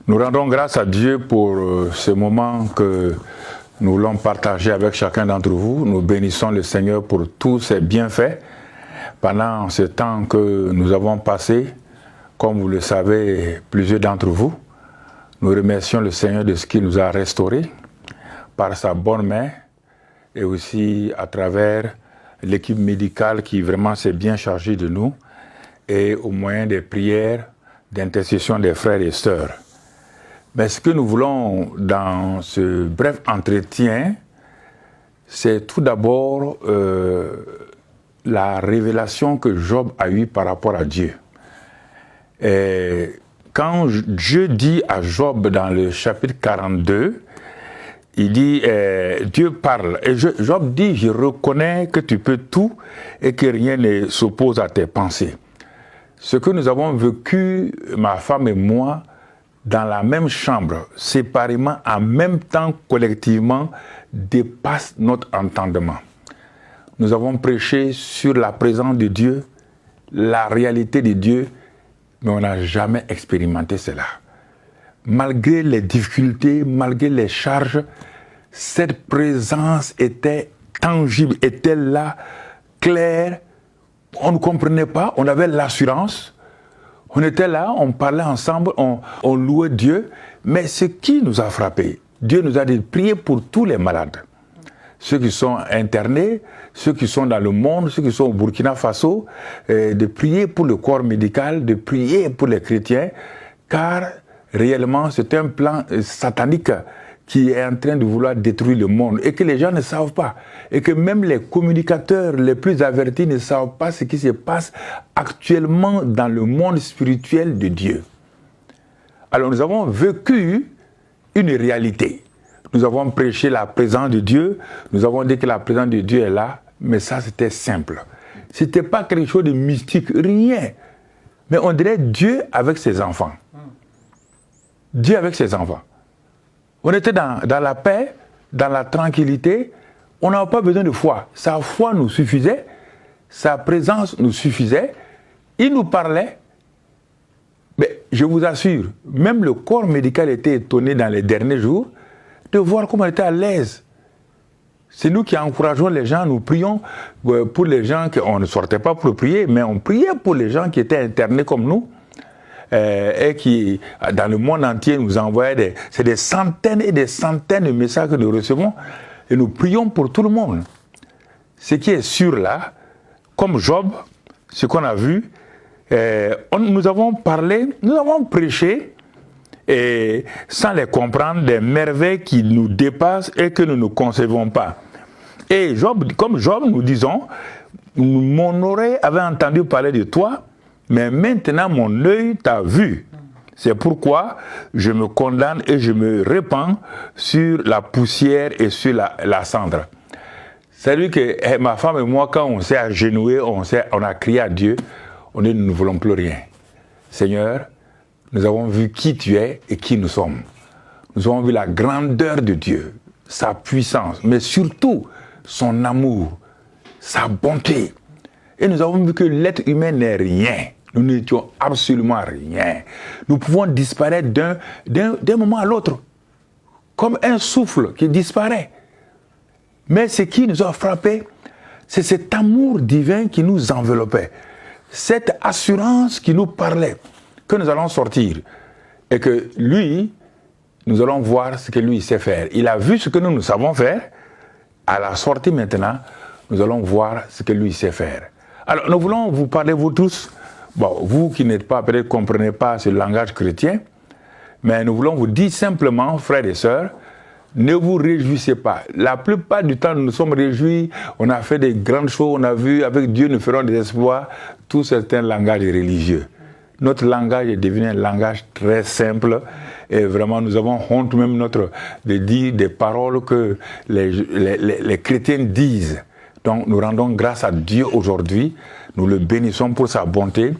Nous rendons grâce à Dieu pour ce moment que nous voulons partager avec chacun d'entre vous. Nous bénissons le Seigneur pour tous ses bienfaits. Pendant ce temps que nous avons passé, comme vous le savez, plusieurs d'entre vous, nous remercions le Seigneur de ce qu'il nous a restaurés par sa bonne main et aussi à travers l'équipe médicale qui vraiment s'est bien chargée de nous et au moyen des prières d'intercession des frères et sœurs. Mais ce que nous voulons dans ce bref entretien, c'est tout d'abord la révélation que Job a eue par rapport à Dieu. Et quand Dieu dit à Job dans le chapitre 42, il dit, Dieu parle, et Job dit, je reconnais que tu peux tout et que rien ne s'oppose à tes pensées. Ce que nous avons vécu, ma femme et moi, dans la même chambre, séparément, en même temps, collectivement, dépasse notre entendement. Nous avons prêché sur la présence de Dieu, la réalité de Dieu, mais on n'a jamais expérimenté cela. Malgré les difficultés, malgré les charges, cette présence était tangible, était là, claire. On ne comprenait pas, on avait l'assurance. On était là, on parlait ensemble, on louait Dieu. Mais ce qui nous a frappé, Dieu nous a dit de prier pour tous les malades. Ceux qui sont internés, ceux qui sont dans le monde, ceux qui sont au Burkina Faso, de prier pour le corps médical, de prier pour les chrétiens, car réellement c'est un plan satanique qui est en train de vouloir détruire le monde et que les gens ne savent pas. Et que même les communicateurs les plus avertis ne savent pas ce qui se passe actuellement dans le monde spirituel de Dieu. Alors nous avons vécu une réalité. Nous avons prêché la présence de Dieu, nous avons dit que la présence de Dieu est là, mais ça c'était simple. C'était pas quelque chose de mystique, rien. Mais on dirait Dieu avec ses enfants. Dieu avec ses enfants. On était dans la paix, dans la tranquillité, on n'avait pas besoin de foi. Sa foi nous suffisait, sa présence nous suffisait, il nous parlait. Mais je vous assure, même le corps médical était étonné dans les derniers jours de voir comment on était à l'aise. C'est nous qui encourageons les gens, nous prions pour les gens, on ne sortait pas pour prier, mais on priait pour les gens qui étaient internés comme nous. Et qui, dans le monde entier, nous envoyaient des centaines et des centaines de messages que nous recevons et nous prions pour tout le monde. Ce qui est sûr là, comme Job, ce qu'on a vu, nous avons parlé, nous avons prêché et sans les comprendre des merveilles qui nous dépassent et que nous ne concevons pas. Et Job, comme Job, nous disons, mon oreille avait entendu parler de toi, mais maintenant, mon œil t'a vu. C'est pourquoi je me condamne et je me répands sur la poussière et sur la cendre. C'est-à-dire que ma femme et moi, quand on s'est agenouillés, on a crié à Dieu, on dit, nous ne voulons plus rien. Seigneur, nous avons vu qui tu es et qui nous sommes. Nous avons vu la grandeur de Dieu, sa puissance, mais surtout son amour, sa bonté. Et nous avons vu que l'être humain n'est rien. Nous n'étions absolument rien. Nous pouvons disparaître d'un moment à l'autre, comme un souffle qui disparaît. Mais ce qui nous a frappé, c'est cet amour divin qui nous enveloppait, cette assurance qui nous parlait, que nous allons sortir. Et que lui, nous allons voir ce que lui sait faire. Il a vu ce que nous savons faire. À la sortie maintenant, nous allons voir ce que lui sait faire. Alors, nous voulons vous parler, vous tous, bon, vous qui n'êtes pas, peut-être comprenez pas ce langage chrétien, mais nous voulons vous dire simplement, frères et sœurs, ne vous réjouissez pas. La plupart du temps, nous nous sommes réjouis, on a fait des grandes choses, on a vu, avec Dieu, nous ferons des exploits, tout c'est un langage religieux. Notre langage est devenu un langage très simple et vraiment nous avons honte même de dire des paroles que les chrétiens disent. Donc nous rendons grâce à Dieu aujourd'hui, nous le bénissons pour sa bonté,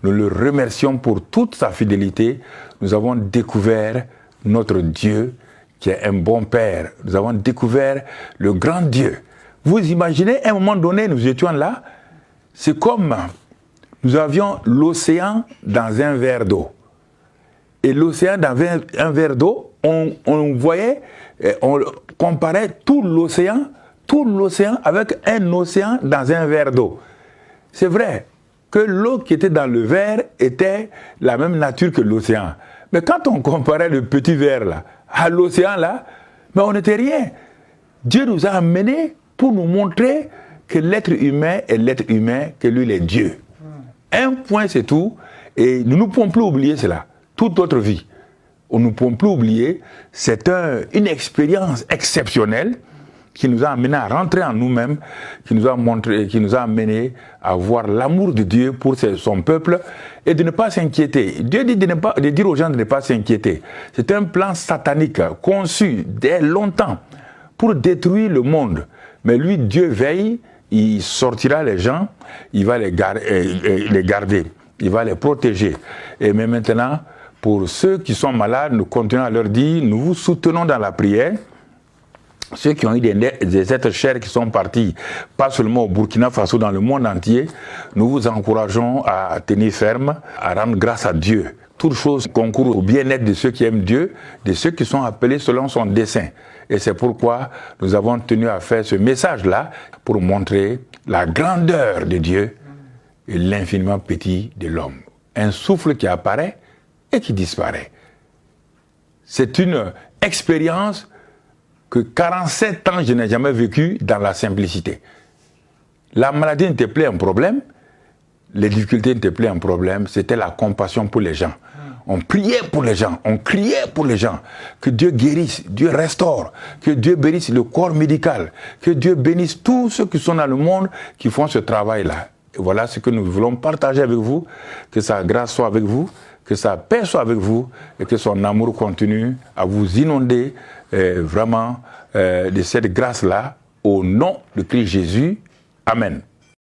nous le remercions pour toute sa fidélité. Nous avons découvert notre Dieu qui est un bon Père. Nous avons découvert le grand Dieu. Vous imaginez, à un moment donné, nous étions là, c'est comme nous avions l'océan dans un verre d'eau. et l'océan dans un verre d'eau, on voyait, on comparait tout l'océan avec un océan dans un verre d'eau. C'est vrai que l'eau qui était dans le verre était la même nature que l'océan. Mais quand on comparait le petit verre là à l'océan là, mais on n'était rien. Dieu nous a amenés pour nous montrer que l'être humain est l'être humain, que lui il est Dieu. Un point c'est tout, et nous ne pouvons plus oublier cela, toute notre vie. Nous ne pouvons plus oublier, c'est une expérience exceptionnelle qui nous a amené à rentrer en nous-mêmes, qui nous a montré, qui nous a amené à voir l'amour de Dieu pour son peuple et de ne pas s'inquiéter. Dieu dit de dire aux gens de ne pas s'inquiéter. C'est un plan satanique conçu dès longtemps pour détruire le monde. Mais lui, Dieu veille, il sortira les gens, il va les garder, il va les protéger. Et mais maintenant, pour ceux qui sont malades, nous continuons à leur dire, nous vous soutenons dans la prière. Ceux qui ont eu des êtres chers qui sont partis, pas seulement au Burkina Faso, dans le monde entier, nous vous encourageons à tenir ferme, à rendre grâce à Dieu. Toutes choses concourent au bien-être de ceux qui aiment Dieu, de ceux qui sont appelés selon son dessein. Et c'est pourquoi nous avons tenu à faire ce message-là pour montrer la grandeur de Dieu et l'infiniment petit de l'homme. Un souffle qui apparaît et qui disparaît. C'est une expérience que 47 ans je n'ai jamais vécu dans la simplicité. La maladie n'était plus un problème, les difficultés n'étaient plus un problème, c'était la compassion pour les gens. On priait pour les gens, on criait pour les gens, que Dieu guérisse, Dieu restaure, que Dieu bénisse le corps médical, que Dieu bénisse tous ceux qui sont dans le monde qui font ce travail-là. Et voilà ce que nous voulons partager avec vous, que sa grâce soit avec vous, que sa paix soit avec vous et que son amour continue à vous inonder vraiment de cette grâce-là au nom de Christ Jésus. Amen.